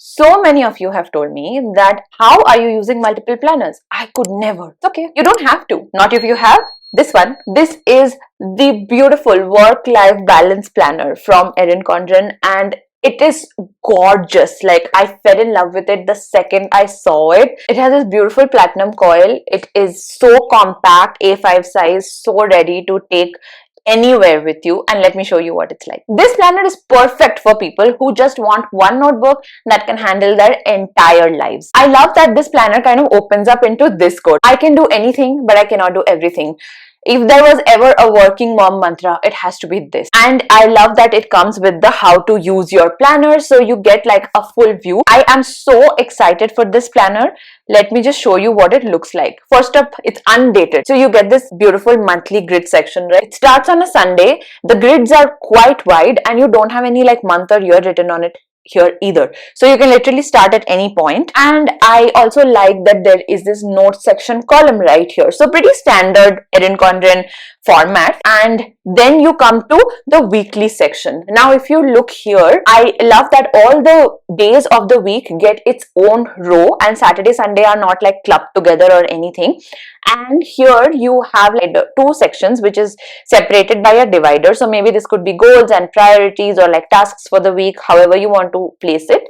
So many of you have told me that how are you using multiple planners? I could never. It's okay. You don't have to. Not if you have this one. This is the beautiful work-life balance planner from Erin Condren, and it is gorgeous. Like, I fell in love with it the second I saw it. It has this beautiful platinum coil. It is so compact, A5 size, so ready to take anywhere with you, and let me show you what it's like. This planner is perfect for people who just want one notebook that can handle their entire lives. I love that this planner kind of opens up into this quote: I can do anything, but I cannot do everything. If there was ever a working mom mantra, it has to be this. And I love that it comes with the how to use your planner, so you get like a full view. I am so excited for this planner. Let me just show you what it looks like. First up, it's undated. So you get this beautiful monthly grid section, right? It starts on a Sunday. The grids are quite wide and you don't have any like month or year written on it here either, so you can literally start at any point. And I also like that there is this notes section column right here, so pretty standard Erin Condren format. And then you come to the weekly section. Now if you look here, I love that all the days of the week get its own row, and Saturday, Sunday are not like clubbed together or anything. And here you have like two sections which is separated by a divider, so maybe this could be goals and priorities or like tasks for the week, however you want to place it.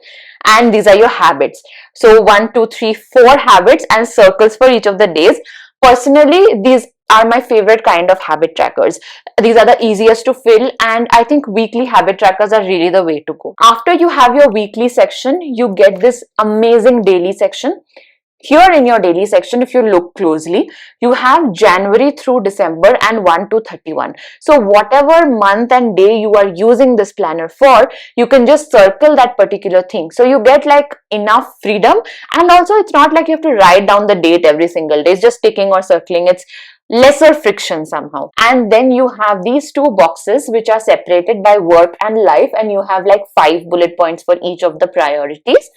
And these are your habits, so 1, 2, 3, 4 habits and circles for each of the days. Personally, these are my favorite kind of habit trackers. These are the easiest to fill, and I think weekly habit trackers are really the way to go. After you have your weekly section, you get this amazing daily section. Here in your daily section, if you look closely, you have January through December and 1 to 31. So whatever month and day you are using this planner for, you can just circle that particular thing. So you get like enough freedom, and also it's not like you have to write down the date every single day. It's just ticking or circling. It's lesser friction somehow. And then you have these two boxes which are separated by work and life, and you have like 5 bullet points for each of the priorities.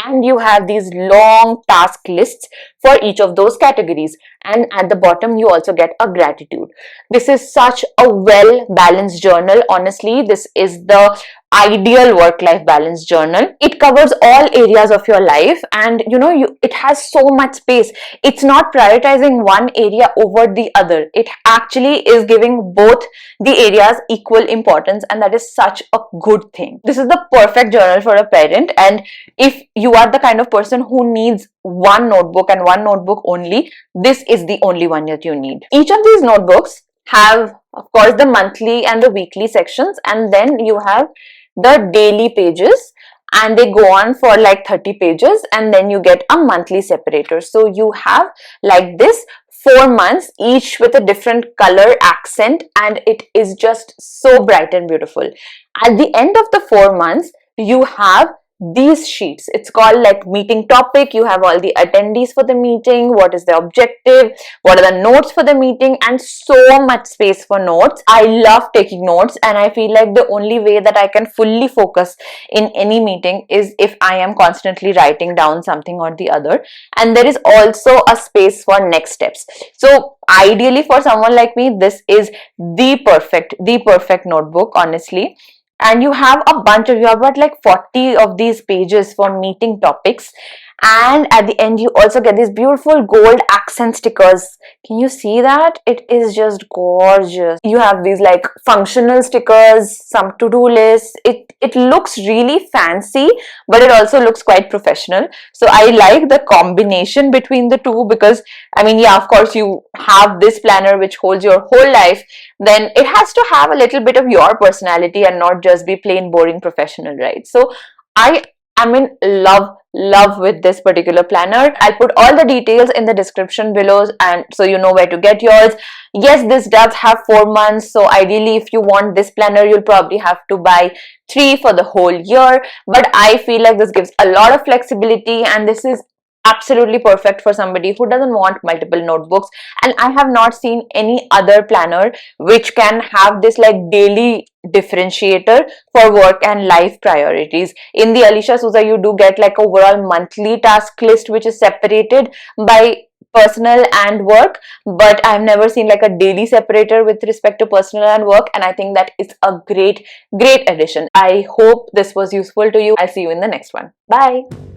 And you have these long task lists for each of those categories, and at the bottom you also get a gratitude. This is such a well balanced journal. Honestly, this is the ideal work-life balance journal. It covers all areas of your life, and it has so much space. It's not prioritizing one area over the other. It actually is giving both the areas equal importance, and that is such a good thing. This is the perfect journal for a parent, and if you are the kind of person who needs one notebook and one notebook only, this is the only one that you need. Each of these notebooks have, of course, the monthly and the weekly sections, and then you have the daily pages, and they go on for like 30 pages, and then you get a monthly separator. So you have like this 4 months, each with a different color accent, and it is just so bright and beautiful. At the end of the 4 months, you have these sheets. It's called like meeting topic. You have all the attendees for the meeting, what is the objective, what are the notes for the meeting, and so much space for notes. I love taking notes, and I feel like the only way that I can fully focus in any meeting is if I am constantly writing down something or the other. And there is also a space for next steps. So ideally for someone like me, this is the perfect notebook, honestly. And you have about like 40 of these pages for meeting topics, and at the end you also get these beautiful gold accent stickers. Can you see that? It is just gorgeous. You have these like functional stickers, some to-do lists. It looks really fancy, but it also looks quite professional. So I like the combination between the two, because I mean, yeah, of course you have this planner which holds your whole life, then it has to have a little bit of your personality and not just be plain boring professional, right? So I am in love with this particular planner. I'll put all the details in the description below, and so you know where to get yours. Yes, this does have 4 months, so ideally if you want this planner, you'll probably have to buy 3 for the whole year, but I feel like this gives a lot of flexibility, and this is absolutely perfect for somebody who doesn't want multiple notebooks. And I have not seen any other planner which can have this like daily differentiator for work and life priorities. In the Alicia Souza, you do get like overall monthly task list which is separated by personal and work, but I've never seen like a daily separator with respect to personal and work, and I think that is a great addition. I hope this was useful to you. I'll see you in the next one. Bye.